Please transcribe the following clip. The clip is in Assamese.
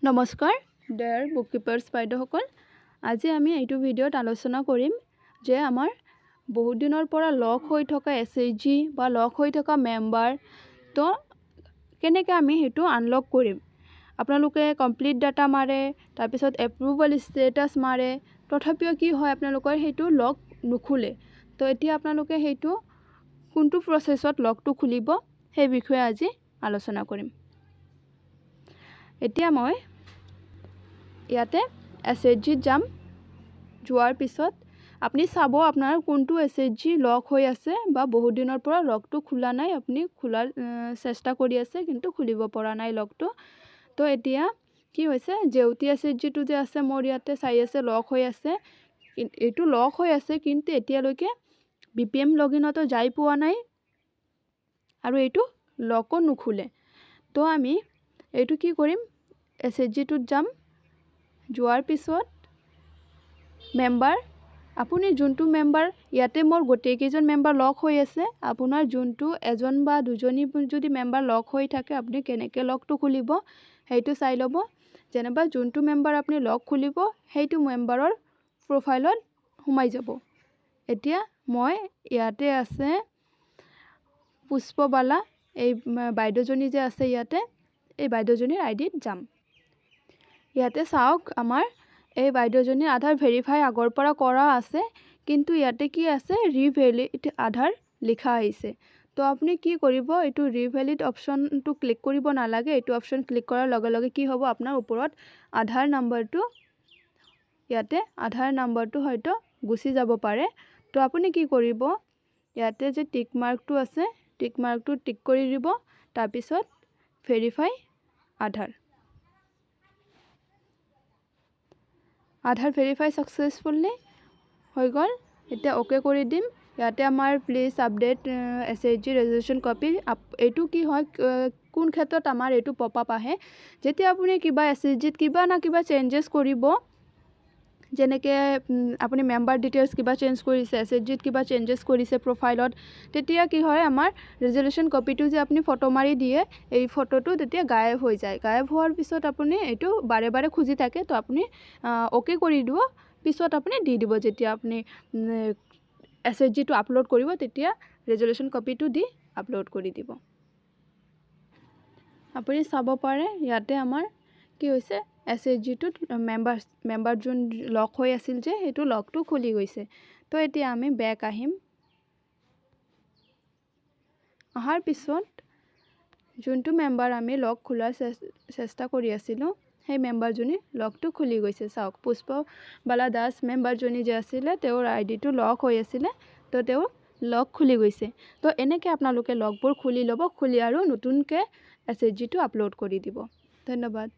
নমস্কাৰ ডিয়াৰ বুককিপাৰ্ছ বাইদেউসকল। আজি আমি এইটো ভিডিঅ'ত আলোচনা কৰিম যে আমাৰ বহুত দিনৰ পৰা লক হৈ থকা SHG বা লক হৈ থকা মেম্বাৰ তো কেনেকৈ আমি সেইটো আনলক কৰিম। আপোনালোকে কমপ্লিট ডাটা মাৰে, তাৰপিছত এপ্ৰুভেল ষ্টেটাছ মাৰে, তথাপিও কি হয় আপোনালোকৰ সেইটো লক নুখুলে। তো এতিয়া আপোনালোকে সেইটো কোনটো প্ৰচেছত লকটো খুলিব সেই বিষয়ে আজি আলোচনা কৰিম। এতিয়া মই ইয়াতে SHGত যাম। যোৱাৰ পিছত আপুনি চাব আপোনাৰ কোনটো SHG লক হৈ আছে বা বহুত দিনৰ পৰা লকটো খোলা নাই, আপুনি খোলাৰ চেষ্টা কৰি আছে কিন্তু খুলিব পৰা নাই লকটো। তো এতিয়া কি হৈছে, জেউতি SHGটো যে আছে মোৰ ইয়াতে চাই আছে লক হৈ আছে, এইটো লক হৈ আছে কিন্তু এতিয়ালৈকে BPM লগইনতো যাই পোৱা নাই আৰু এইটো লকো নুখুলে। তো আমি এইটো কি কৰিম, SHGটোত যাম। যোৱাৰ পিছত মেম্বাৰ, আপুনি যোনটো মেম্বাৰ, ইয়াতে মোৰ গোটেইকেইজন মেম্বাৰ লক হৈ আছে, আপোনাৰ যোনটো এজন বা দুজনী যদি মেম্বাৰ লক হৈ থাকে আপুনি কেনেকৈ লকটো খুলিব সেইটো চাই ল'ব। যেনিবা যোনটো মেম্বাৰ আপুনি লক খুলিব সেইটো মেম্বাৰৰ প্ৰফাইলত সোমাই যাব। এতিয়া মই ইয়াতে আছে পুষ্পবালা, এই বাইদেউজনী যে আছে ইয়াতে, এই বাইদেউজনীৰ আইডিত যাম। ইয়াতে চাওক আমাৰ এই বাইদেউজনীৰ আধাৰ ভেৰিফাই আগৰ পৰা কৰা আছে, কিন্তু ইয়াতে কি আছে ৰিভেলিড আধাৰ লিখা আহিছে। তো আপুনি কি কৰিব, এইটো ৰিভেলিড অপশ্যনটো ক্লিক কৰিব নালাগে। এইটো অপশ্যন ক্লিক কৰাৰ লগে লগে কি হ'ব, আপোনাৰ ওপৰত আধাৰ নাম্বাৰটো, ইয়াতে আধাৰ নাম্বাৰটো হয়তো গুচি যাব পাৰে। তো আপুনি কি কৰিব, ইয়াতে যে টিক মাৰ্কটো আছে, টিক মাৰ্কটো টিক কৰি দিব, তাৰপিছত ভেৰিফাই আধাৰ। আধাৰ ভেৰিফাই ছাকচেছফুলি হৈ গ'ল। এতিয়া অ'কে কৰি দিম। ইয়াতে আমাৰ please update SHG registration copy. এইটো কি হয়, কোন ক্ষেত্ৰত আমাৰ এইটো পপ আপ আহে, যেতিয়া আপুনি কিবা SHGত কিবা না কিবা চেঞ্জেছ কৰিব, যেনেকৈ আপুনি মেম্বাৰ ডিটেইলছ কিবা চেঞ্জ কৰিছে, SHGত কিবা চেঞ্জেছ কৰিছে প্ৰফাইলত, তেতিয়া কি হয় আমাৰ ৰেজলিউশ্যন কপিটো যে আপুনি ফটো মাৰি দিয়ে, এই ফটোটো তেতিয়া গায়ব হৈ যায়। গায়ব হোৱাৰ পিছত আপুনি এইটো বাৰে বাৰে খুজি থাকে। তো আপুনি অ'কে কৰি দিব, পিছত আপুনি দি দিব, যেতিয়া আপুনি SHGটো আপলোড কৰিব তেতিয়া ৰেজলিউশ্যন কপিটো দি আপলোড কৰি দিব। আপুনি চাব পাৰে ইয়াতে আমাৰ কি হৈছে, SHGটোত মেম্বাৰ যোন লক হৈ আছিল যে সেইটো লকটো খুলি গৈছে। তো এতিয়া আমি বেক আহিম। অহাৰ পিছত যোনটো মেম্বাৰ আমি লক খোলাৰ চেষ্টা কৰি আছিলোঁ সেই মেম্বাৰজনী লকটো খুলি গৈছে। চাওক পুষ্পবালা দাস মেম্বাৰজনী যে আছিলে, তেওঁৰ আইডিটো লক হৈ আছিলে, তো তেওঁৰ লক খুলি গৈছে। তো এনেকৈ আপোনালোকে লগবোৰ খুলি ল'ব, খুলি আৰু নতুনকৈ SHGটো আপলোড কৰি দিব। ধন্যবাদ।